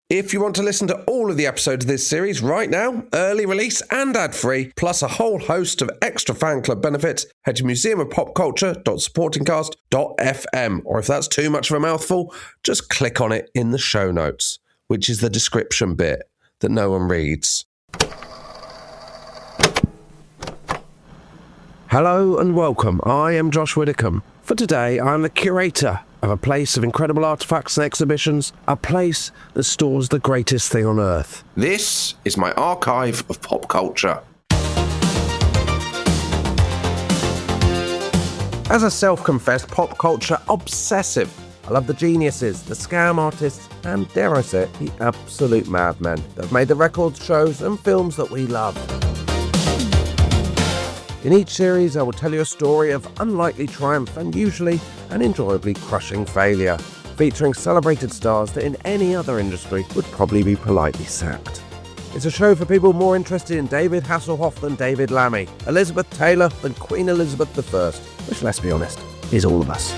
If you want to listen to all of the episodes of this series right now, early release and ad-free, plus a whole host of extra fan club benefits, head to museumofpopculture.supportingcast.fm. Or if that's too much of a mouthful, just click on it in the show notes, which is the description bit that no one reads. Hello and welcome. I am Josh Widdicombe. For today, I'm the curator of a place of incredible artefacts and exhibitions, a place that stores the greatest thing on earth. This is my archive of pop culture. As a self-confessed pop culture obsessive, I love the geniuses, the scam artists, and, dare I say it, the absolute madmen that have made the records, shows and films that we love. In each series, I will tell you a story of unlikely triumph and usually an enjoyably crushing failure, featuring celebrated stars that in any other industry would probably be politely sacked. It's a show for people more interested in David Hasselhoff than David Lammy, Elizabeth Taylor than Queen Elizabeth I, which, let's be honest, is all of us.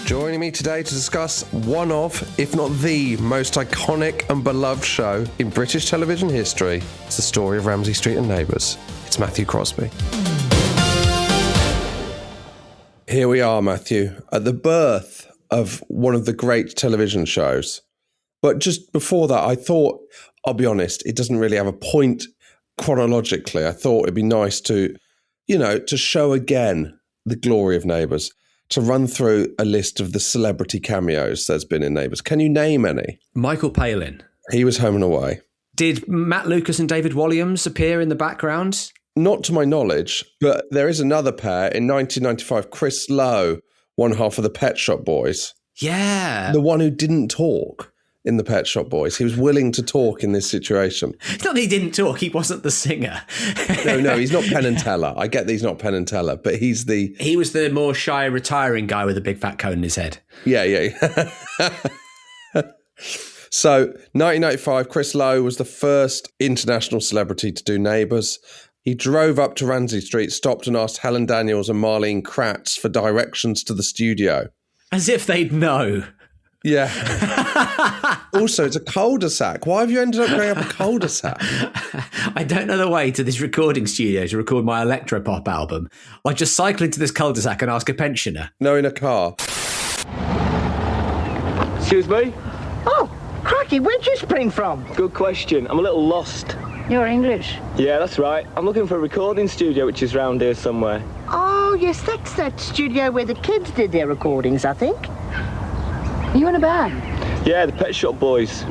Joining me today to discuss one of, if not the most iconic and beloved show in British television history, it's the story of Ramsay Street and Neighbours. It's Matthew Crosby. Here we are, Matthew, at the birth of one of the great television shows. But just before that, I thought, I'll be honest, it doesn't really have a point chronologically. I thought it'd be nice to, to show again the glory of Neighbours, to run through a list of the celebrity cameos there's been in Neighbours. Can you name any? Michael Palin. He was Home and Away. Did Matt Lucas and David Walliams appear in the background? Not to my knowledge, but there is another pair. In 1995, Chris Lowe, one half of the Pet Shop Boys. Yeah. The one who didn't talk in the Pet Shop Boys. He was willing to talk in this situation. It's not that he didn't talk, he wasn't the singer. No, he's not Penn and Teller. I get that he's not Penn and Teller, but He was the more shy, retiring guy with a big fat cone in his head. Yeah. So, 1995, Chris Lowe was the first international celebrity to do Neighbours. He drove up to Ramsay Street, stopped and asked Helen Daniels and Marlene Kratz for directions to the studio. As if they'd know. Yeah. Also, it's a cul-de-sac. Why have you ended up going up a cul-de-sac? I don't know the way to this recording studio to record my electropop album. I just cycle into this cul-de-sac and ask a pensioner. No, in a car. Excuse me? Oh, crikey, where'd you spring from? Good question. I'm a little lost. You're English? Yeah, that's right. I'm looking for a recording studio which is round here somewhere. Oh, yes, that's that studio where the kids did their recordings, I think. Are you in a band? Yeah, the Pet Shop Boys.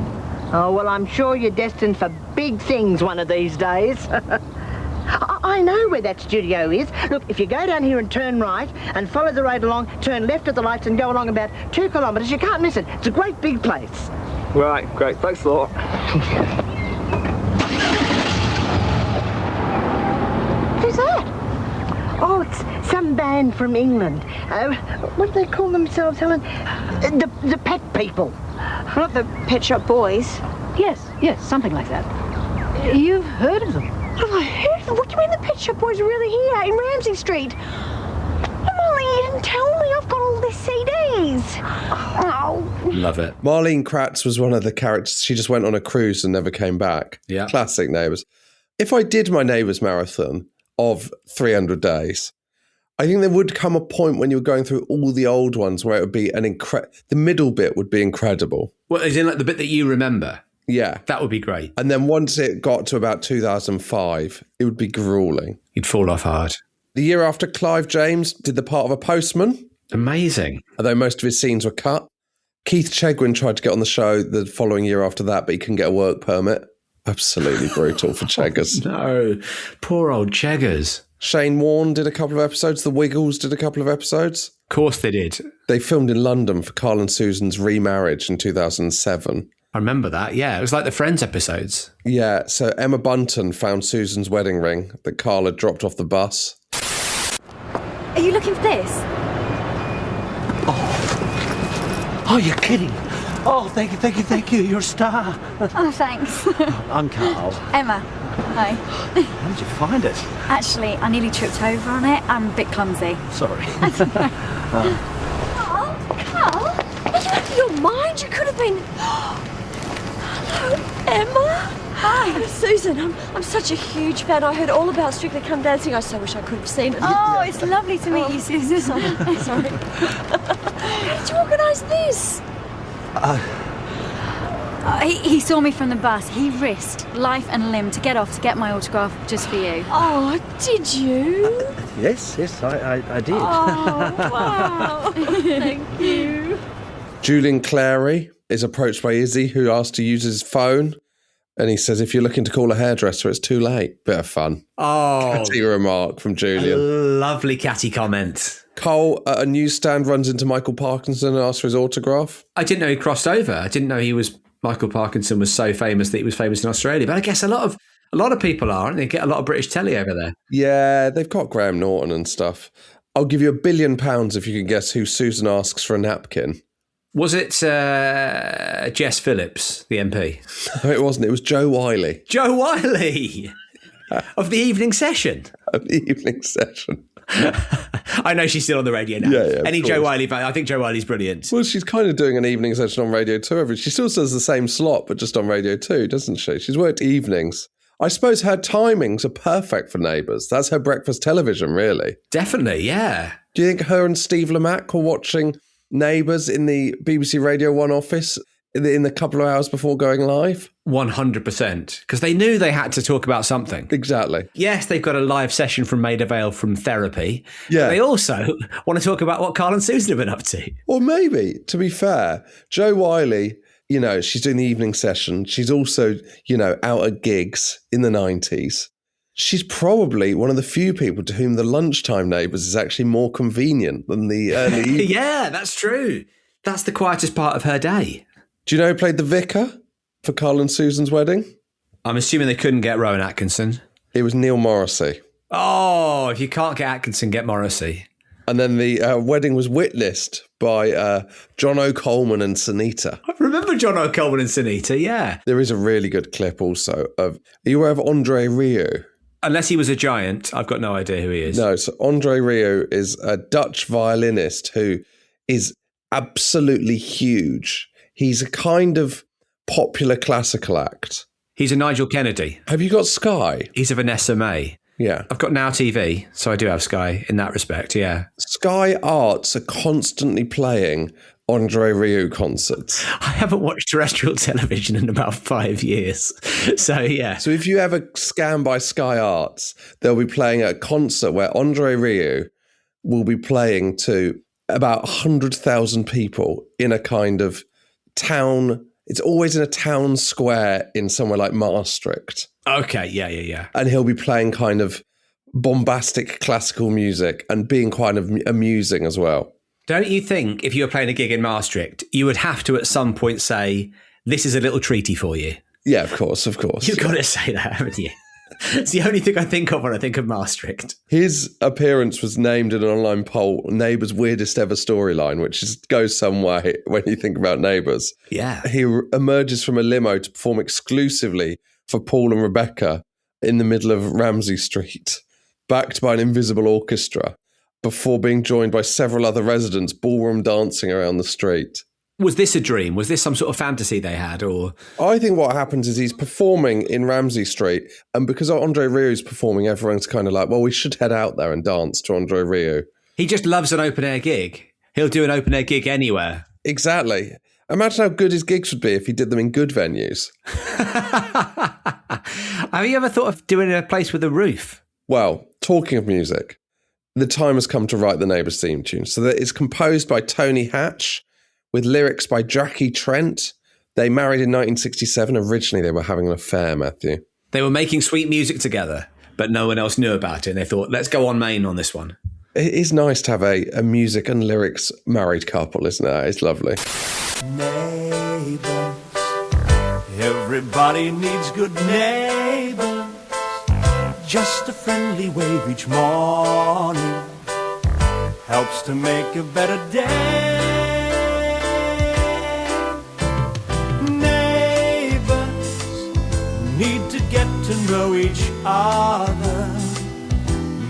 Oh, well, I'm sure you're destined for big things one of these days. I know where that studio is. Look, if you go down here and turn right and follow the road along, turn left at the lights and go along about 2 kilometres, you can't miss it. It's a great big place. Right, great. Thanks a lot. Who's that? Oh, it's some band from England. What do they call themselves, Helen? The Pet People. Not the Pet Shop Boys. Yes, something like that. You've heard of them? Have I heard of them? What do you mean the Pet Shop Boys are really here in Ramsay Street? Molly, you didn't tell me. I've got all these CDs. Oh. Love it. Marlene Kratz was one of the characters. She just went on a cruise and never came back. Yeah. Classic Neighbours. If I did my Neighbours marathon of 300 days, I think there would come a point when you were going through all the old ones where it would be the middle bit would be incredible. Well, as in like the bit that you remember? Yeah. That would be great. And then once it got to about 2005, it would be gruelling. You'd fall off hard. The year after, Clive James did the part of a postman. Amazing. Although most of his scenes were cut. Keith Chegwin tried to get on the show the following year after that, but he couldn't get a work permit. Absolutely brutal for Cheggers. No, poor old Cheggers. Shane Warne did a couple of episodes. The Wiggles did a couple of episodes. Of course they did. They filmed in London for Carl and Susan's remarriage in 2007. I remember that, yeah. It was like the Friends episodes. Yeah, so Emma Bunton found Susan's wedding ring that Carl had dropped off the bus. Are you looking for this? Oh, you're kidding. Oh, thank you. You're a star. Oh, thanks. I'm Carl. Emma. Hi. How did you find it? Actually, I nearly tripped over on it. I'm a bit clumsy. Sorry. Carl, what are you doing? You're don't mind. You could have been... Hello, Emma. Hi. Susan, I'm such a huge fan. I heard all about Strictly Come Dancing. I so wish I could have seen it. Oh, it's lovely to meet you, Susan. Sorry. How did you organise this? He saw me from the bus. He risked life and limb to get off to get my autograph just for you. Oh, did you? Yes, I did. Oh, wow. Thank you. Julian Clary is approached by Izzy, who asked to use his phone. And he says, if you're looking to call a hairdresser, it's too late. Bit of fun. Oh. Catty remark from Julian. Lovely catty comment. Cole at a newsstand runs into Michael Parkinson and asks for his autograph. I didn't know he crossed over. I didn't know Michael Parkinson was so famous that he was famous in Australia. But I guess a lot of people are, and they get a lot of British telly over there. Yeah, they've got Graham Norton and stuff. I'll give you £1 billion if you can guess who Susan asks for a napkin. Was it Jess Phillips, the MP? No, it wasn't. It was Joe Wiley. Joe Wiley of the evening session. Of the evening session. I know she's still on the radio now. Yeah, Any Joe Wiley fan, I think Joe Wiley's brilliant. Well, she's kind of doing an evening session on Radio 2. She still does the same slot, but just on Radio 2, doesn't she? She's worked evenings. I suppose her timings are perfect for Neighbours. That's her breakfast television, really. Definitely, yeah. Do you think her and Steve Lamacq were watching Neighbours in the BBC Radio 1 office in the couple of hours before going live? 100%. Because they knew they had to talk about something. Exactly. Yes, they've got a live session from Maida Vale from therapy. Yeah. But they also want to talk about what Carl and Susan have been up to. Or maybe, to be fair, Joe Wiley, she's doing the evening session. She's also, out at gigs in the 90s. She's probably one of the few people to whom the lunchtime Neighbours is actually more convenient than the early evening. Yeah, that's true. That's the quietest part of her day. Do you know who played the vicar for Carl and Susan's wedding? I'm assuming they couldn't get Rowan Atkinson. It was Neil Morrissey. Oh, if you can't get Atkinson, get Morrissey. And then the wedding was witnessed by John O'Coleman and Sunita. I remember John O'Coleman and Sunita, yeah. There is a really good clip also of... Are you aware of Andre Rieu? Unless he was a giant, I've got no idea who he is. No, so Andre Rieu is a Dutch violinist who is absolutely huge. He's a kind of popular classical act. He's a Nigel Kennedy. Have you got Sky? He's a Vanessa May. Yeah. I've got Now TV, so I do have Sky in that respect, yeah. Sky Arts are constantly playing Andre Rieu concerts. I haven't watched terrestrial television in about 5 years. So, yeah. So if you ever scan by Sky Arts, they'll be playing a concert where Andre Rieu will be playing to about 100,000 people in a kind of town. It's always in a town square in somewhere like Maastricht. Okay, yeah. And he'll be playing kind of bombastic classical music and being quite amusing as well. Don't you think if you were playing a gig in Maastricht, you would have to at some point say, this is a little treaty for you? Yeah, of course. You've got to say that, haven't you? It's the only thing I think of when I think of Maastricht. His appearance was named in an online poll Neighbours' weirdest ever storyline, which goes some way when you think about Neighbours. Yeah. He emerges from a limo to perform exclusively for Paul and Rebecca in the middle of Ramsay Street, backed by an invisible orchestra, before being joined by several other residents ballroom dancing around the street. Was this a dream? Was this some sort of fantasy they had? Or I think what happens is he's performing in Ramsay Street, and because Andre Rieu's performing, everyone's kind of like, well, we should head out there and dance to Andre Rieu. He just loves an open-air gig. He'll do an open-air gig anywhere. Exactly. Imagine how good his gigs would be if he did them in good venues. Have you ever thought of doing a place with a roof? Well, talking of music, the time has come to write the Neighbours theme tune. So that it's composed by Tony Hatch, with lyrics by Jackie Trent. They married in 1967. Originally, they were having an affair, Matthew. They were making sweet music together, but no one else knew about it. And they thought, let's go on main on this one. It is nice to have a music and lyrics married couple, isn't it? It's lovely. Neighbours, everybody needs good neighbours. Just a friendly wave each morning helps to make a better day. Need to get to know each other.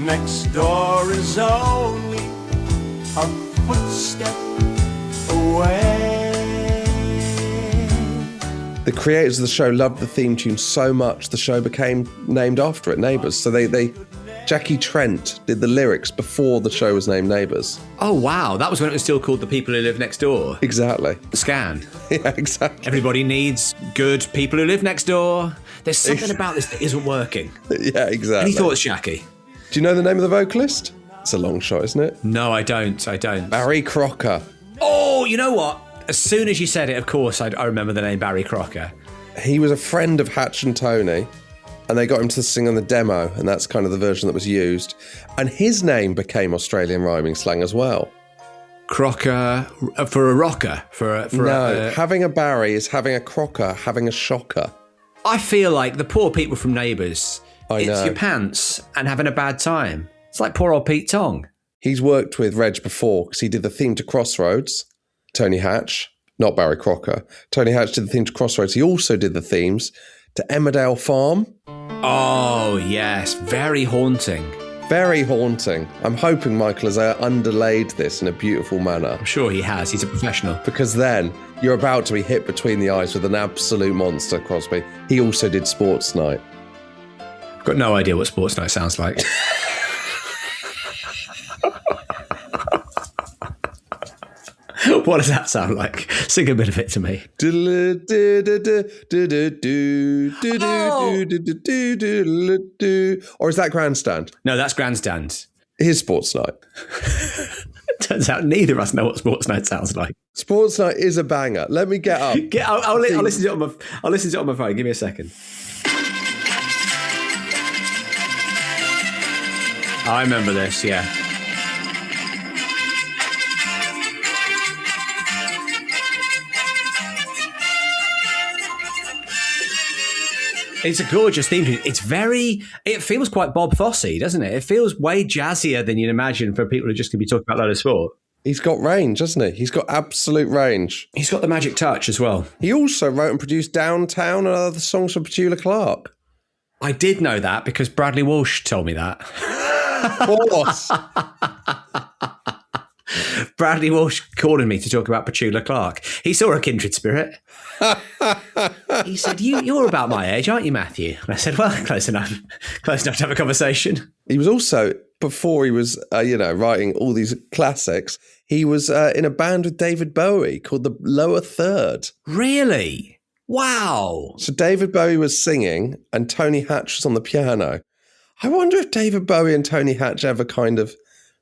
Next door is only a footstep away. The creators of the show loved the theme tune so much, the show became named after it, Neighbours. So Jackie Trent did the lyrics before the show was named Neighbours. Oh, wow. That was when it was still called The People Who Live Next Door. Exactly. Scan. Yeah, exactly. Everybody needs good people who live next door. There's something about this that isn't working. Yeah, exactly. Any thoughts, Shaki? Do you know the name of the vocalist? It's a long shot, isn't it? No, I don't. Barry Crocker. Oh, you know what? As soon as you said it, of course, I remember the name Barry Crocker. He was a friend of Hatch and Tony, and they got him to sing on the demo, and that's kind of the version that was used. And his name became Australian rhyming slang as well. Crocker for a rocker? Having a Barry is having a Crocker, having a shocker. I feel like the poor people from Neighbours, I know. It's your pants and having a bad time. It's like poor old Pete Tong. He's worked with Reg before because he did the theme to Crossroads, Tony Hatch, not Barry Crocker. Tony Hatch did the theme to Crossroads. He also did the themes to Emmerdale Farm. Oh, yes. Very haunting. Very haunting. I'm hoping Michael has underlaid this in a beautiful manner. I'm sure he has. He's a professional. Because then you're about to be hit between the eyes with an absolute monster, Crosby. He also did Sports Night. I've got no idea what Sports Night sounds like. What does that sound like? Sing a bit of it to me. Or is that Grandstand? No, that's Grandstand. Here's Sports Night. Turns out neither of us know what Sports Night sounds like. Sports Night is a banger. Let me get up. I'll listen to it on my. I'll listen to it on my phone. Give me a second. I remember this. Yeah. It's a gorgeous theme tune. It feels quite Bob Fosse, doesn't it? It feels way jazzier than you'd imagine for people who are just going to be talking about a load of sport. He's got range, hasn't he? He's got absolute range. He's got the magic touch as well. He also wrote and produced Downtown and other songs for Petula Clark. I did know that because Bradley Walsh told me that. Boss. Bradley Walsh calling me to talk about Petula Clark. He saw a kindred spirit. He said, you're about my age, aren't you, Matthew? And I said, well, close enough to have a conversation. He was also, before he was, writing all these classics, he was in a band with David Bowie called the Lower Third. Really? Wow. So David Bowie was singing and Tony Hatch was on the piano. I wonder if David Bowie and Tony Hatch ever kind of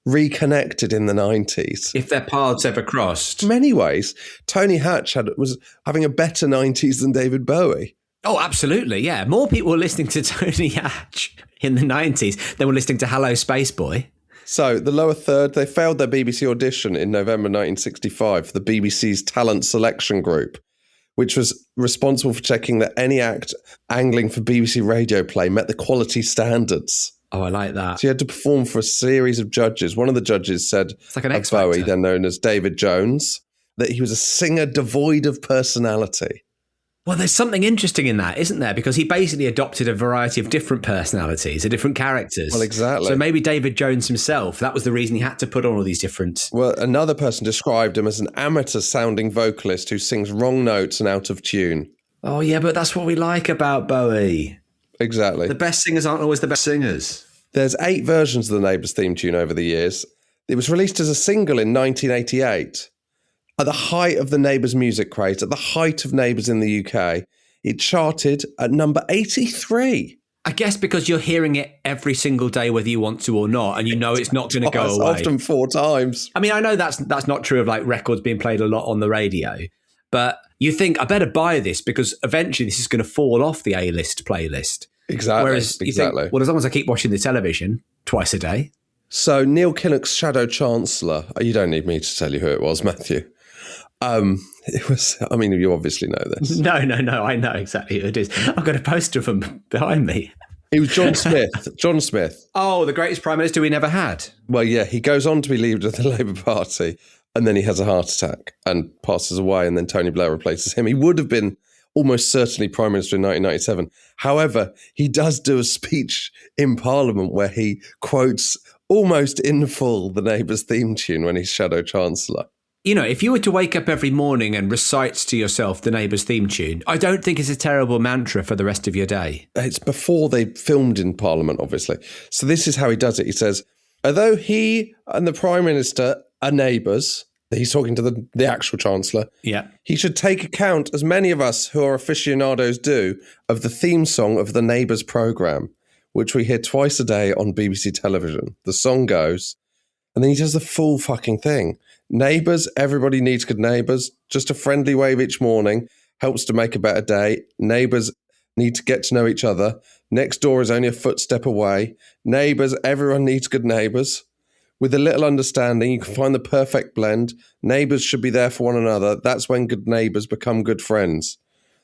reconnected in the 90s. If their paths ever crossed. In many ways, Tony Hatch was having a better 90s than David Bowie. Oh, absolutely, yeah. More people were listening to Tony Hatch in the 90s than were listening to Hello Space Boy. So, the Lower Third, they failed their BBC audition in November 1965 for the BBC's talent selection group, which was responsible for checking that any act angling for BBC radio play met the quality standards. Oh, I like that. So you had to perform for a series of judges. One of the judges said it's like an of Bowie, then known as David Jones, that he was a singer devoid of personality. Well, there's something interesting in that, isn't there? Because he basically adopted a variety of different personalities, of different characters. Well, exactly. So maybe David Jones himself, that was the reason he had to put on all these different... Well, another person described him as an amateur-sounding vocalist who sings wrong notes and out of tune. Oh, yeah, but that's what we like about Bowie. Exactly. The best singers aren't always the best singers. There's 8 versions of the Neighbours theme tune over the years. It was released as a single in 1988. At the height of the Neighbours music craze, at the height of Neighbours in the UK, it charted at number 83. I guess because you're hearing it every single day, whether you want to or not, and you know it's not going to go away. Often 4 times. I mean, I know that's not true of like records being played a lot on the radio, but you think, I better buy this because eventually this is going to fall off the A-list playlist. Exactly. Whereas you think, well, as long as I keep watching the television twice a day. So Neil Kinnock's Shadow Chancellor, you don't need me to tell you who it was, Matthew. It was, I mean, you obviously know this. No, I know exactly who it is. I've got a poster of him behind me. It was John Smith. John Smith. Oh, the greatest Prime Minister we never had. Well, yeah, he goes on to be leader of the Labour Party and then he has a heart attack and passes away and then Tony Blair replaces him. He would have been almost certainly Prime Minister in 1997. However, he does do a speech in Parliament where he quotes almost in full the Neighbours theme tune when he's Shadow Chancellor. you know, if you were to wake up every morning and recite to yourself the Neighbours theme tune, I don't think it's a terrible mantra for the rest of your day. It's before they filmed in Parliament, obviously. So this is how he does it. He says, although he and the Prime Minister are neighbours, he's talking to the actual Chancellor. Yeah. He should take account, as many of us who are aficionados do, of the theme song of the Neighbours programme, which we hear twice a day on BBC television. The song goes, and then he does the full fucking thing. Neighbours, everybody needs good neighbours. Just a friendly wave each morning helps to make a better day. Neighbours need to get to know each other. Next door is only a footstep away. Neighbours, everyone needs good neighbours. With a little understanding, you can find the perfect blend. Neighbours should be there for one another. That's when good neighbours become good friends.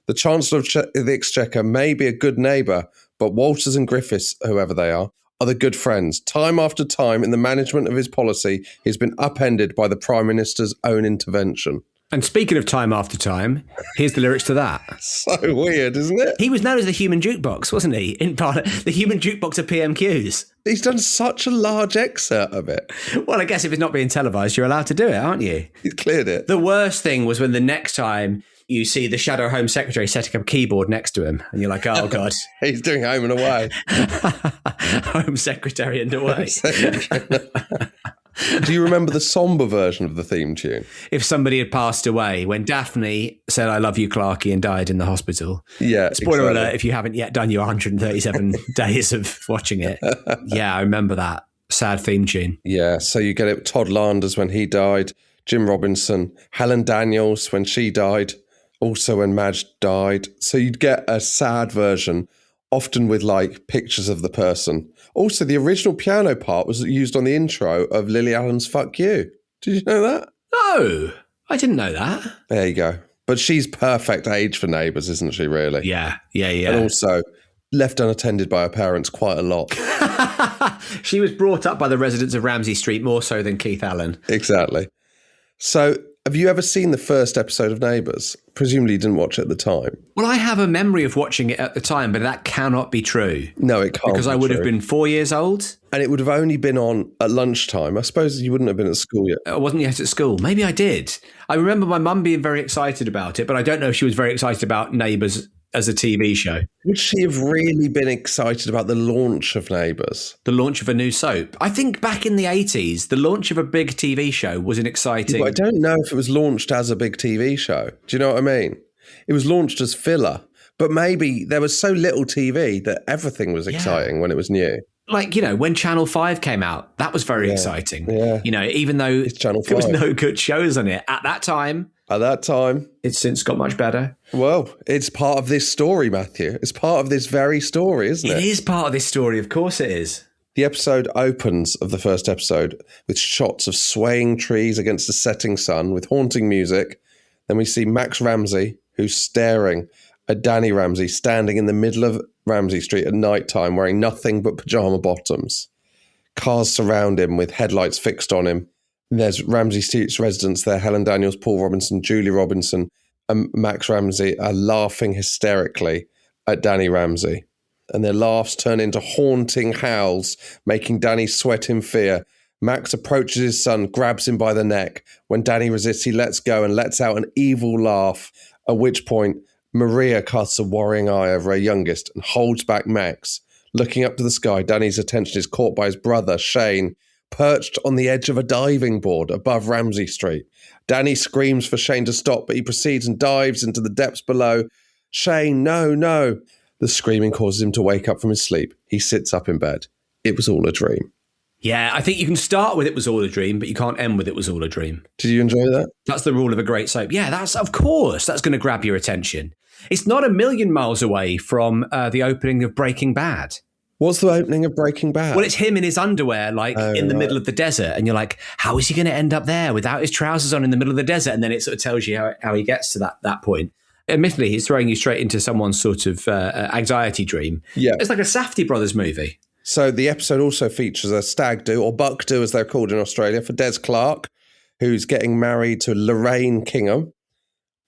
The Chancellor of the Exchequer may be a good neighbour, but Walters and Griffiths, whoever they are the good friends. Time after time in the management of his policy, he's been upended by the Prime Minister's own intervention. And speaking of time after time, here's the lyrics to that. So weird, isn't it? He was known as the human jukebox, wasn't he? In part, the human jukebox of PMQs. He's done such a large excerpt of it. Well, I guess if it's not being televised, you're allowed to do it, aren't you? He's cleared it. The worst thing was when the next time you see the Shadow Home Secretary setting up a keyboard next to him, and you're like, oh, God. He's doing home and away. Home Secretary and away. Do you remember the sombre version of the theme tune? If somebody had passed away, when Daphne said, I love you, Clarky, and died in the hospital. Yeah. Spoiler alert, if you haven't yet done your 137 days of watching it. Yeah, I remember that. Sad theme tune. Yeah, so you get it, Todd Landers when he died, Jim Robinson, Helen Daniels when she died, also when Madge died. So you'd get a sad version, often with like pictures of the person. Also, the original piano part was used on the intro of Lily Allen's Fuck You. Did you know that? No, I didn't know that. There you go. But she's perfect age for Neighbours, isn't she, really? Yeah. And also left unattended by her parents quite a lot. She was brought up by the residents of Ramsay Street more so than Keith Allen. Exactly. So have you ever seen the first episode of Neighbours? Presumably you didn't watch it at the time. Well, I have a memory of watching it at the time, but that cannot be true. No, it can't. Because I would have been 4 years old. And it would have only been on at lunchtime. I suppose you wouldn't have been at school yet. I wasn't yet at school. Maybe I did. I remember my mum being very excited about it, but I don't know if she was very excited about Neighbours as a TV show. Would she have really been excited about the launch of Neighbours? The launch of a new soap. I think back in the 80s, the launch of a big TV show was an exciting... But I don't know if it was launched as a big TV show. Do you know what I mean? It was launched as filler. But maybe there was so little TV that everything was exciting when it was new. Like, you know, when Channel 5 came out, that was very exciting. Yeah. You know, even though there was no good shows on it at that time. At that time. It's since got much better. Well, it's part of this story, Matthew. It's part of this very story, isn't it? It is part of this story. Of course it is. The episode opens of the first episode with shots of swaying trees against the setting sun with haunting music. Then we see Max Ramsey, who's staring at Danny Ramsey standing in the middle of Ramsey Street at night time wearing nothing but pyjama bottoms. Cars surround him with headlights fixed on him. There's Ramsey Street's residents there, Helen Daniels, Paul Robinson, Julie Robinson, and Max Ramsey are laughing hysterically at Danny Ramsey. And their laughs turn into haunting howls, making Danny sweat in fear. Max approaches his son, grabs him by the neck. When Danny resists, he lets go and lets out an evil laugh, at which point Maria casts a worrying eye over her youngest and holds back Max. Looking up to the sky, Danny's attention is caught by his brother, Shane, perched on the edge of a diving board above Ramsey Street. Danny screams for Shane to stop, but he proceeds and dives into the depths below. Shane, no, no. The screaming causes him to wake up from his sleep. He sits up in bed. It was all a dream. Yeah, I think you can start with it was all a dream, but you can't end with it was all a dream. Did you enjoy that? That's the rule of a great soap. Yeah, that's of course. That's going to grab your attention. It's not a million miles away from the opening of Breaking Bad. What's the opening of Breaking Bad? Well, it's him in his underwear, like in the middle of the desert. And you're like, how is he going to end up there without his trousers on in the middle of the desert? And then it sort of tells you how he gets to that point. Admittedly, he's throwing you straight into someone's sort of anxiety dream. Yeah. It's like a Safdie Brothers movie. So the episode also features a stag do, or buck do as they're called in Australia, for Des Clark, who's getting married to Lorraine Kingham.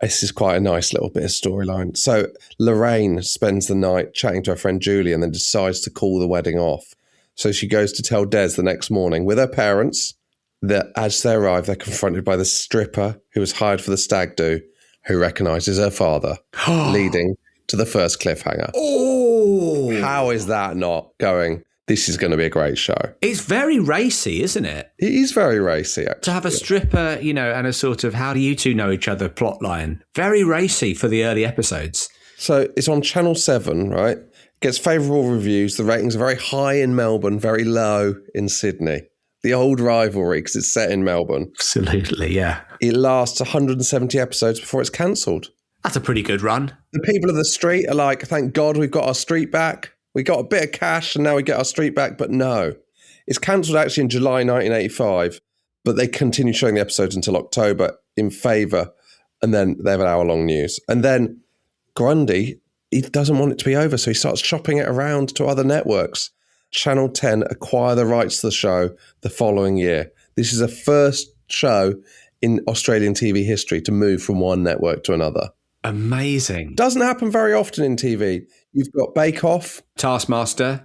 This is quite a nice little bit of storyline. So Lorraine spends the night chatting to her friend Julie and then decides to call the wedding off. So she goes to tell Des the next morning with her parents, that as they arrive, they're confronted by the stripper who was hired for the stag do, who recognises her father, leading to the first cliffhanger. Oh! How is that not going, this is going to be a great show? It's very racy, isn't it? It is very racy, actually. To have a stripper, and a sort of how do you two know each other plot line. Very racy for the early episodes. So it's on Channel 7, right? Gets favourable reviews. The ratings are very high in Melbourne, very low in Sydney. The old rivalry, because it's set in Melbourne. Absolutely, yeah. It lasts 170 episodes before it's cancelled. That's a pretty good run. The people of the street are like, thank God we've got our street back. We got a bit of cash and now we get our street back. But no, it's cancelled actually in July 1985, but they continue showing the episodes until October in favour, and then they have an hour-long news. And then Grundy, he doesn't want it to be over, so he starts shopping it around to other networks. Channel 10 acquire the rights to the show the following year. This is the first show in Australian TV history to move from one network to another. Amazing. Doesn't happen very often in TV. You've got Bake Off. Taskmaster,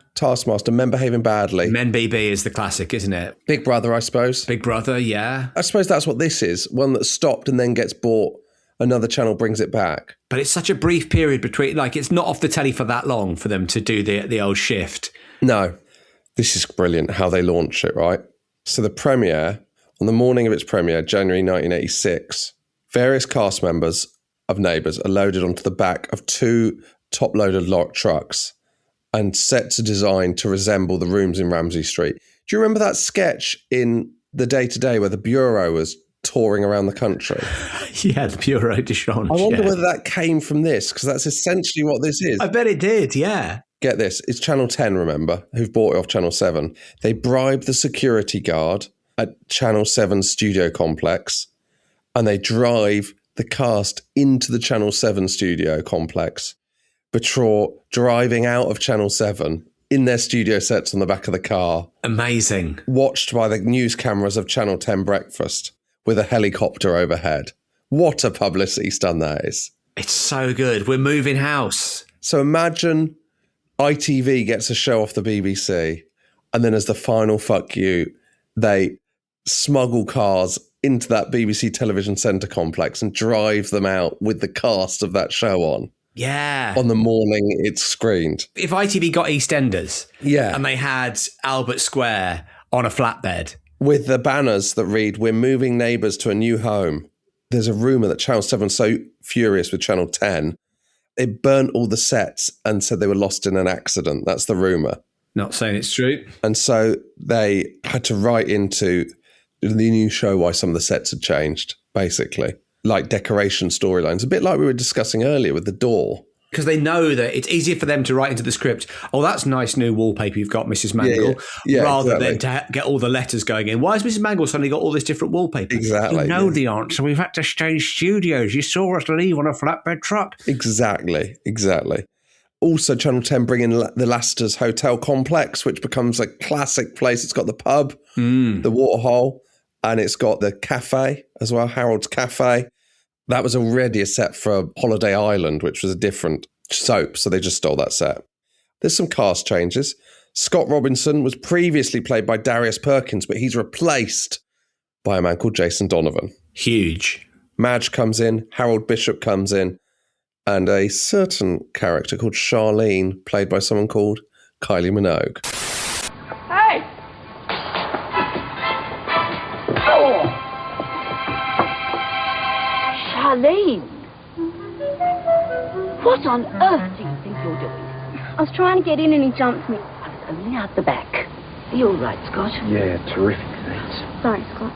Men Behaving Badly. Men BB is the classic, isn't it? Big Brother, I suppose. Big Brother, yeah. I suppose that's what this is. One that stopped and then gets bought. Another channel brings it back. But it's such a brief period between, it's not off the telly for that long for them to do the old shift. No. This is brilliant how they launch it, right? So the premiere, on the morning of its premiere, January 1986, various cast members of Neighbours are loaded onto the back of two top-loaded trucks and set to design to resemble the rooms in Ramsay Street. Do you remember that sketch in The Day Today where the Bureau was touring around the country? Yeah, the Bureau de Change. I wonder whether that came from this, because that's essentially what this is. I bet it did, yeah. Get this, it's Channel 10, remember, who've bought it off Channel 7. They bribe the security guard at Channel 7 studio complex, and they drive the cast into the Channel 7 studio complex, before driving out of Channel 7 in their studio sets on the back of the car. Amazing. Watched by the news cameras of Channel 10 Breakfast with a helicopter overhead. What a publicity stunt that is. It's so good. We're moving house. So imagine ITV gets a show off the BBC, and then as the final fuck you, they smuggle cars into that BBC television centre complex and drive them out with the cast of that show on. Yeah. On the morning it's screened. If ITV got EastEnders, yeah, and they had Albert Square on a flatbed, with the banners that read, "We're moving Neighbours to a new home." There's a rumour that Channel 7 was so furious with Channel 10, it burnt all the sets and said they were lost in an accident. That's the rumour. Not saying it's true. And so they had to write into the new show why some of the sets had changed, basically. Like decoration storylines, a bit like we were discussing earlier with The Door. Because they know that it's easier for them to write into the script, oh, that's nice new wallpaper you've got, Mrs. Mangle, rather than to get all the letters going in. Why has Mrs. Mangle suddenly got all this different wallpaper? Exactly. You know the answer. We've had to change studios. You saw us leave on a flatbed truck. Exactly. Also, Channel 10 bring in the Laster's Hotel Complex, which becomes a classic place. It's got the pub, the waterhole, and it's got the cafe as well, Harold's Cafe. That was already a set for Holiday Island, which was a different soap, so they just stole that set. There's some cast changes. Scott Robinson was previously played by Darius Perkins, but he's replaced by a man called Jason Donovan. Huge. Madge comes in, Harold Bishop comes in, and a certain character called Charlene, played by someone called Kylie Minogue. Hey! Oh! Charlene! What on earth do you think you're doing? I was trying to get in and he jumped me. I was only out the back. Are you all right, Scott? Yeah, terrific, thanks. Sorry, Scott.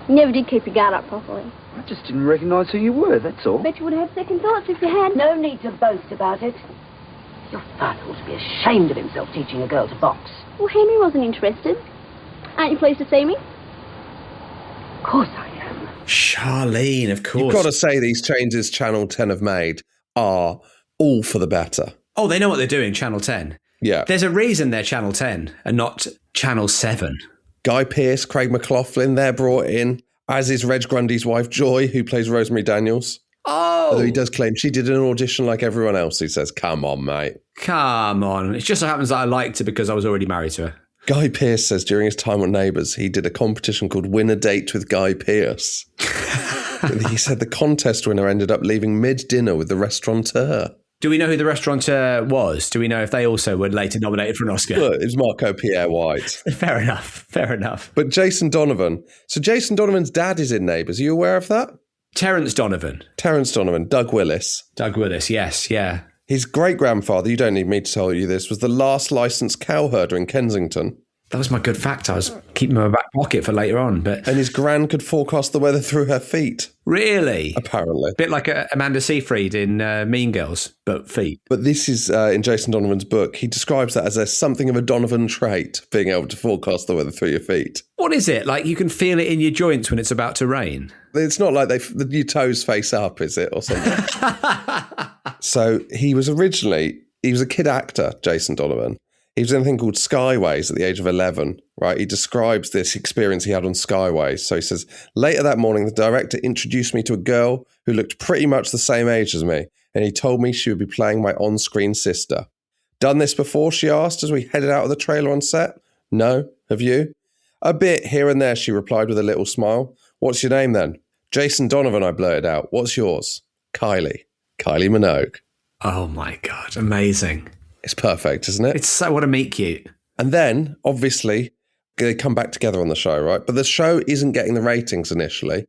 You never did keep your guard up properly. I just didn't recognise who you were, that's all. Bet you would have had second thoughts if you had. No need to boast about it. Your father ought to be ashamed of himself teaching a girl to box. Well, Henry wasn't interested. Aren't you pleased to see me? Of course I am. Charlene, of course. You've got to say these changes Channel 10 have made are all for the better. Oh, they know what they're doing, Channel 10. Yeah. There's a reason they're Channel 10 and not Channel 7. Guy Pearce, Craig McLaughlin, they're brought in, as is Reg Grundy's wife, Joy, who plays Rosemary Daniels. Oh! Although he does claim she did an audition like everyone else. He says, come on, mate. Come on. It just so happens that I liked her because I was already married to her. Guy Pearce says during his time on Neighbours, he did a competition called Win a Date with Guy Pearce. He said the contest winner ended up leaving mid-dinner with the restaurateur. Do we know who the restaurateur was? Do we know if they also were later nominated for an Oscar? Well, it was Marco Pierre White. Fair enough. But Jason Donovan. So Jason Donovan's dad is in Neighbours. Are you aware of that? Terence Donovan, Doug Willis. Doug Willis, yes, yeah. His great-grandfather, you don't need me to tell you this, was the last licensed cowherder in Kensington. That was my good fact. I was keeping my back pocket for later on. But And his gran could forecast the weather through her feet. Really? Apparently. Bit like Amanda Seyfried in Mean Girls, but feet. But this is, in Jason Donovan's book, he describes that as something of a Donovan trait, being able to forecast the weather through your feet. What is it? Like you can feel it in your joints when it's about to rain? It's not like your toes face up, is it, or something? So he was a kid actor, Jason Donovan. He was in a thing called Skyways at the age of 11, right? He describes this experience he had on Skyways. So he says, later that morning, the director introduced me to a girl who looked pretty much the same age as me, and he told me she would be playing my on-screen sister. Done this before, she asked as we headed out of the trailer on set. No, have you? A bit here and there, she replied with a little smile. What's your name then? Jason Donovan, I blurted out. What's yours? Kylie Minogue. Oh my God, amazing. It's perfect, isn't it? It's so what a meet cute. And then, obviously, they come back together on the show, right? But the show isn't getting the ratings initially.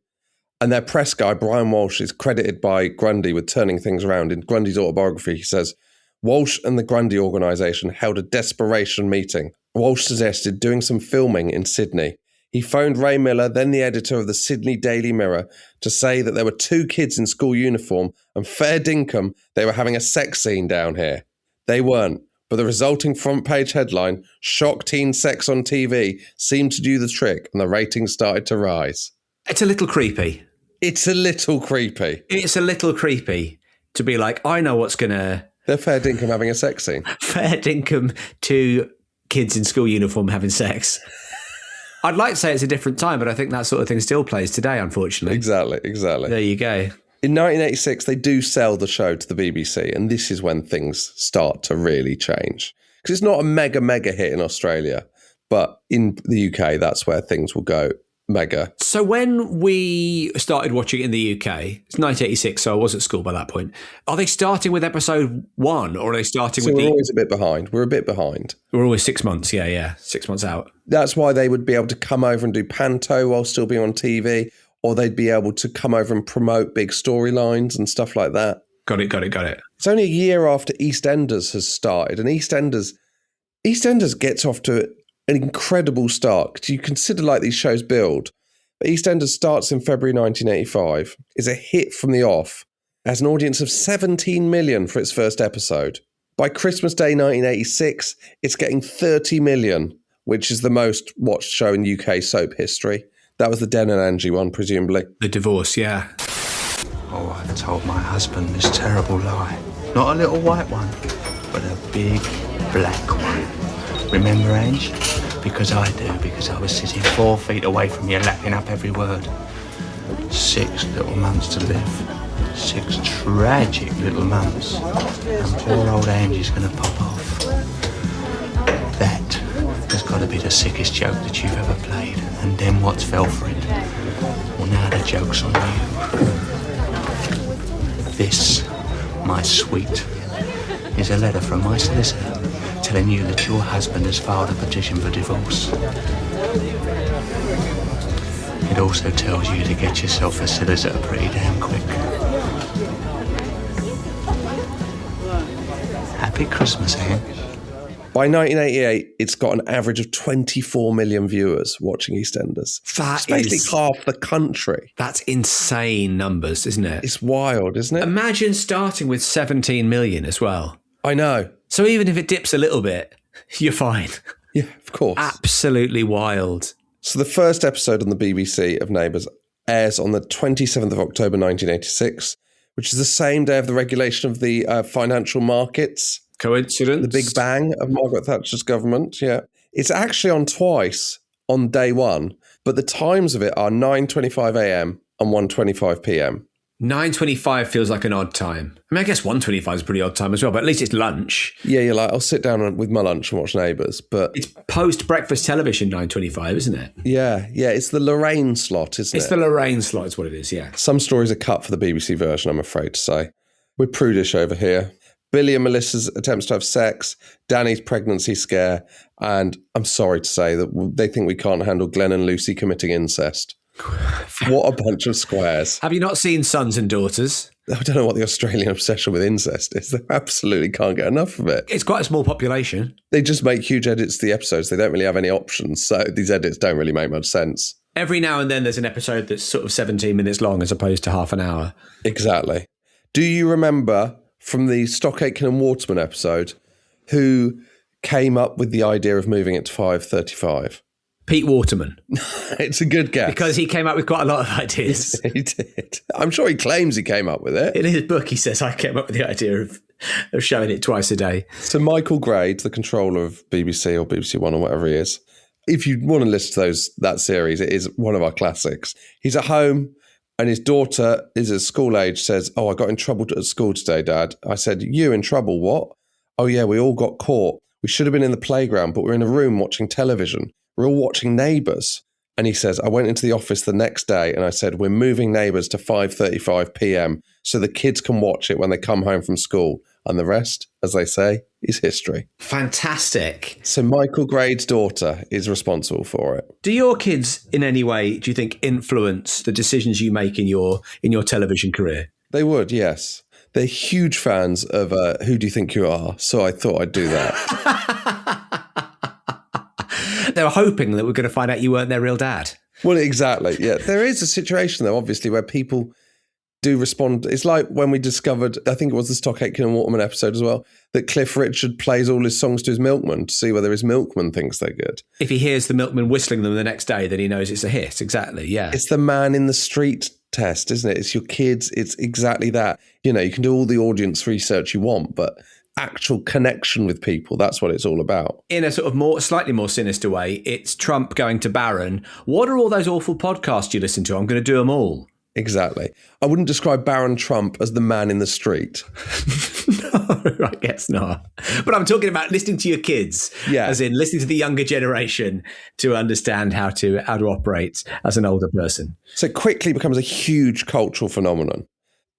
And their press guy, Brian Walsh, is credited by Grundy with turning things around. In Grundy's autobiography, he says, Walsh and the Grundy organisation held a desperation meeting. Walsh suggested doing some filming in Sydney. He phoned Ray Miller, then the editor of the Sydney Daily Mirror, to say that there were 2 kids in school uniform and fair dinkum they were having a sex scene down here. They weren't, but the resulting front page headline, Shock Teen Sex on TV, seemed to do the trick and the ratings started to rise. It's a little creepy. It's a little creepy To be like, I know what's going to... They're fair dinkum having a sex scene. Fair dinkum to kids in school uniform having sex. I'd like to say it's a different time, but I think that sort of thing still plays today, unfortunately. Exactly. There you go. In 1986, they do sell the show to the BBC, and this is when things start to really change. Because it's not a mega hit in Australia, but in the UK, that's where things will go mega. So when we started watching it in the UK, it's 1986, so I was at school by that point. Are they starting with episode 1, or are they starting with we're always a bit behind. We're a bit behind. We're always 6 months, yeah, 6 months out. That's why they would be able to come over and do panto while still being on TV, or they'd be able to come over and promote big storylines and stuff like that. Got it. It's only a year after EastEnders has started, and EastEnders gets off to an incredible start. Because you consider like these shows build. But EastEnders starts in February 1985, is a hit from the off, has an audience of 17 million for its first episode. By Christmas Day 1986, it's getting 30 million, which is the most watched show in UK soap history. That was the Den and Angie one, presumably. The divorce, yeah. Oh, I've told my husband this terrible lie. Not a little white one, but a big black one. Remember, Ange? Because I do, because I was sitting 4 feet away from you, lapping up every word. 6 little months to live. 6 tragic little months. And poor old Angie's gonna pop off. That has got to be the sickest joke that you've ever played. And then what's fell for it? Well, now the joke's on you. This, my sweet, is a letter from my solicitor telling you that your husband has filed a petition for divorce. It also tells you to get yourself a solicitor pretty damn quick. Happy Christmas, Ange. By 1988, it's got an average of 24 million viewers watching EastEnders. It's basically half the country. That's insane numbers, isn't it? It's wild, isn't it? Imagine starting with 17 million as well. I know. So even if it dips a little bit, you're fine. Yeah, of course. Absolutely wild. So the first episode on the BBC of Neighbours airs on the 27th of October 1986, which is the same day of the regulation of the financial markets. Coincidence? The Big Bang of Margaret Thatcher's government, yeah. It's actually on twice on day one, but the times of it are 9:25 a.m. and 1:25 p.m. 9:25 feels like an odd time. I mean, I guess 1:25 is a pretty odd time as well, but at least it's lunch. Yeah, you're like, I'll sit down with my lunch and watch Neighbours. But it's post-breakfast television, 9:25, isn't it? Yeah, it's the Lorraine slot, isn't it? It's the Lorraine slot is what it is, yeah. Some stories are cut for the BBC version, I'm afraid to say. We're prudish over here. Billy and Melissa's attempts to have sex, Danny's pregnancy scare, and I'm sorry to say that they think we can't handle Glenn and Lucy committing incest. What a bunch of squares. Have you not seen Sons and Daughters? I don't know what the Australian obsession with incest is. They absolutely can't get enough of it. It's quite a small population. They just make huge edits to the episodes. They don't really have any options, so these edits don't really make much sense. Every now and then there's an episode that's sort of 17 minutes long as opposed to half an hour. Exactly. Do you remember from the Stock Aitken and Waterman episode who came up with the idea of moving it to 5:35? Pete Waterman. It's a good guess. Because he came up with quite a lot of ideas. He did. I'm sure he claims he came up with it. In his book, he says, I came up with the idea of showing it twice a day. So Michael Grade, the controller of BBC or BBC One or whatever he is, if you want to listen to that series, it is one of our classics. He's at home and his daughter is at school age, says, I got in trouble at school today, Dad. I said, you in trouble? What? Oh, yeah, we all got caught. We should have been in the playground, but we're in a room watching television. We're all watching Neighbours. And he says, I went into the office the next day and I said, we're moving Neighbours to 5:35 p.m. so the kids can watch it when they come home from school. And the rest, as they say, is history. Fantastic. So Michael Grade's daughter is responsible for it. Do your kids in any way, do you think, influence the decisions you make in your television career? They would, yes. They're huge fans of Who Do You Think You Are? So I thought I'd do that. They were hoping that we're going to find out you weren't their real dad. Well, exactly. Yeah. There is a situation, though, obviously, where people do respond. It's like when we discovered, I think it was the Stock Aitken and Waterman episode as well, that Cliff Richard plays all his songs to his milkman to see whether his milkman thinks they're good. If he hears the milkman whistling them the next day, then he knows it's a hit. Exactly, yeah. It's the man in the street test, isn't it? It's your kids. It's exactly that. You know, you can do all the audience research you want, but actual connection with people, that's what it's all about. In a sort of slightly more sinister way, it's Trump going to Barron. What are all those awful podcasts you listen to? I'm going to do them all. Exactly. I wouldn't describe Baron Trump as the man in the street. No, I guess not. But I'm talking about listening to your kids, as in listening to the younger generation to understand how to operate as an older person. So it quickly becomes a huge cultural phenomenon.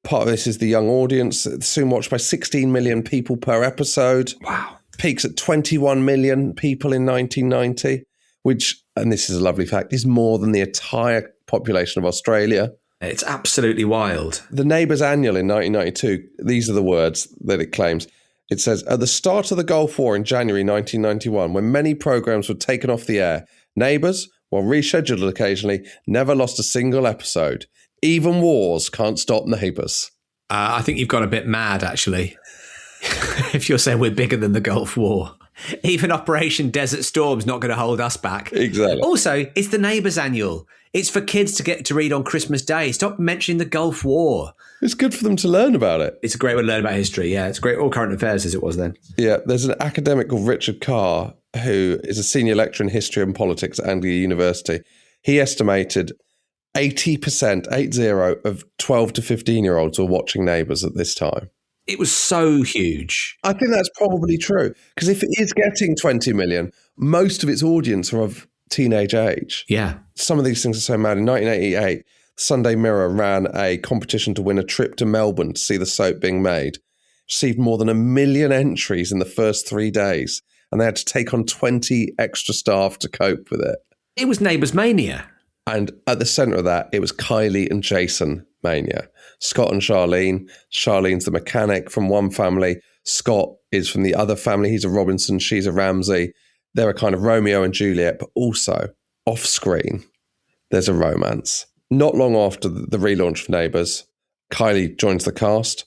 Part of this is the young audience, soon watched by 16 million people per episode. Wow. Peaks at 21 million people in 1990, which, and this is a lovely fact, is more than the entire population of Australia. It's absolutely wild. The Neighbours Annual in 1992, these are the words that it claims. It says, at the start of the Gulf War in January 1991, when many programmes were taken off the air, Neighbours, while rescheduled occasionally, never lost a single episode. Even wars can't stop Neighbours. I think you've gone a bit mad, actually, if you're saying we're bigger than the Gulf War. Even Operation Desert Storm's not going to hold us back. Exactly. Also, it's the Neighbours Annual. It's for kids to get to read on Christmas Day. Stop mentioning the Gulf War. It's good for them to learn about it. It's a great way to learn about history, yeah. It's great, all current affairs as it was then. Yeah, there's an academic called Richard Carr, who is a senior lecturer in history and politics at Anglia University. He estimated 80%, 80, of 12 to 15-year-olds were watching Neighbours at this time. It was so huge. I think that's probably true. Because if it is getting 20 million, most of its audience are of teenage age. Yeah. Some of these things are so mad. In 1988, Sunday Mirror ran a competition to win a trip to Melbourne to see the soap being made. Received more than 1 million entries in the first 3 days. And they had to take on 20 extra staff to cope with it. It was Neighbours Mania. And at the centre of that, it was Kylie and Jason mania. Scott and Charlene. Charlene's the mechanic from one family. Scott is from the other family. He's a Robinson. She's a Ramsey. They're a kind of Romeo and Juliet, but also off screen, there's a romance. Not long after the relaunch of Neighbours, Kylie joins the cast.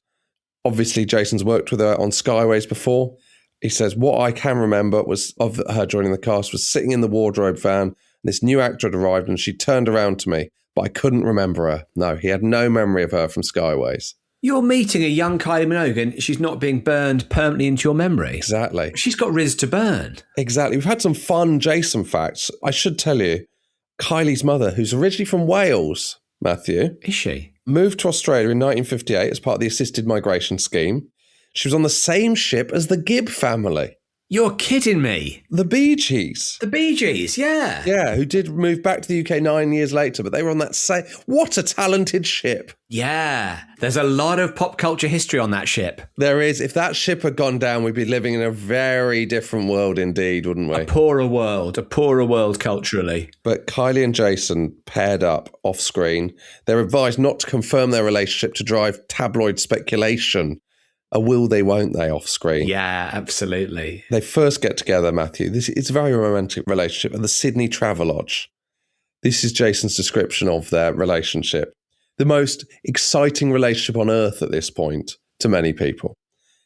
Obviously, Jason's worked with her on Skyways before. He says, what I can remember was of her joining the cast was sitting in the wardrobe van. This new actor had arrived and she turned around to me, but I couldn't remember her. No, he had no memory of her from Skyways. You're meeting a young Kylie Minogue and she's not being burned permanently into your memory. Exactly. She's got Riz to burn. Exactly. We've had some fun Jason facts. I should tell you, Kylie's mother, who's originally from Wales, Matthew. Is she? moved to Australia in 1958 as part of the assisted migration scheme. She was on the same ship as the Gibb family. You're kidding me. The Bee Gees. The Bee Gees, yeah. Yeah, who did move back to the UK 9 years later, but they were on that same... What a talented ship. Yeah, there's a lot of pop culture history on that ship. There is. If that ship had gone down, we'd be living in a very different world indeed, wouldn't we? A poorer world culturally. But Kylie and Jason paired up off screen. They're advised not to confirm their relationship to drive tabloid speculation. A will they, won't they, off screen. Yeah, absolutely. They first get together, Matthew. It's a very romantic relationship at the Sydney Travelodge. This is Jason's description of their relationship. The most exciting relationship on earth at this point to many people.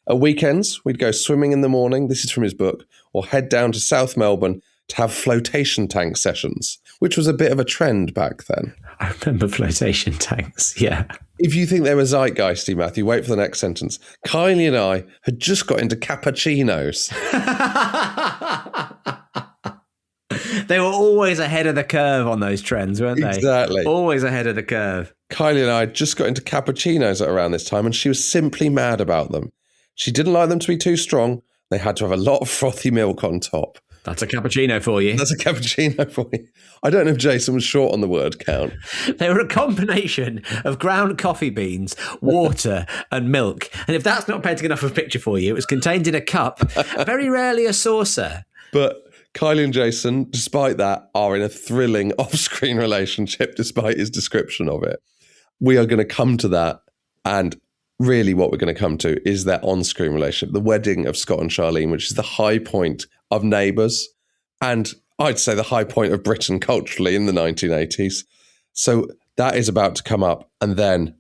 At weekends, we'd go swimming in the morning, this is from his book, or head down to South Melbourne to have flotation tank sessions, which was a bit of a trend back then. I remember flotation tanks, yeah. If you think they were zeitgeisty, Matthew, wait for the next sentence. Kylie and I had just got into cappuccinos. They were always ahead of the curve on those trends, weren't they? Exactly. Always ahead of the curve. Kylie and I had just got into cappuccinos at around this time, and she was simply mad about them. She didn't like them to be too strong. They had to have a lot of frothy milk on top. That's a cappuccino for you. That's a cappuccino for you. I don't know if Jason was short on the word count. They were a combination of ground coffee beans, water and milk. And if that's not painting enough of a picture for you, it was contained in a cup, very rarely a saucer. But Kylie and Jason, despite that, are in a thrilling off-screen relationship, despite his description of it. We are going to come to that, and really what we're going to come to is their on-screen relationship, the wedding of Scott and Charlene, which is the high point of Neighbours, and I'd say the high point of Britain culturally in the 1980s. So that is about to come up, and then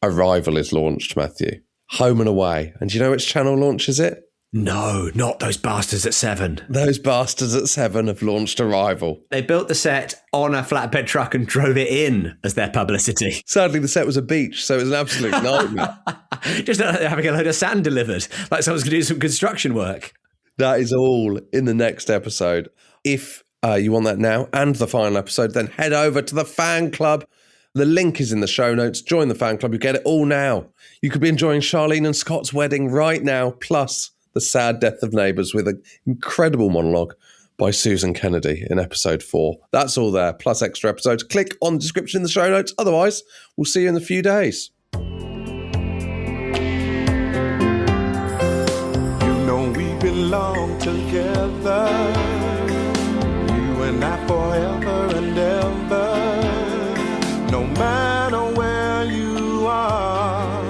Arrival is launched, Matthew. Home and Away. And do you know which channel launches it? No, not those bastards at 7. Those bastards at 7 have launched Arrival. They built the set on a flatbed truck and drove it in as their publicity. Sadly, the set was a beach, so it was an absolute nightmare. Just having a load of sand delivered, like someone's going to do some construction work. That is all in the next episode. If you want that now and the final episode, then head over to the fan club. The link is in the show notes. Join the fan club. You get it all now. You could be enjoying Charlene and Scott's wedding right now, plus the sad death of Neighbours with an incredible monologue by Susan Kennedy in episode 4. That's all there, plus extra episodes. Click on the description in the show notes. Otherwise, we'll see you in a few days. Belong together, you and I forever and ever. No matter where you are,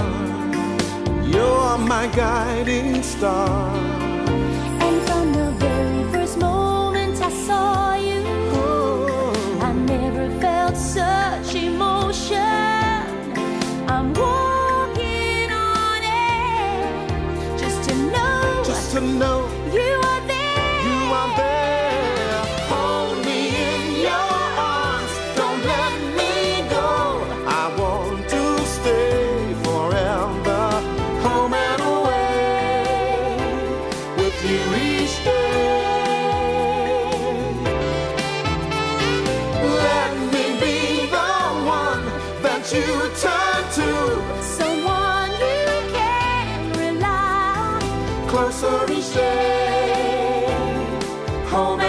you're my guiding star. And from the very first moment I saw you, I never felt such emotion. I'm walking on air just to know you are there, hold me in your arms, don't let me go, I want to stay forever, home and away, with you each day, let me be the one that you turn to, someone you can rely on, closer each day, home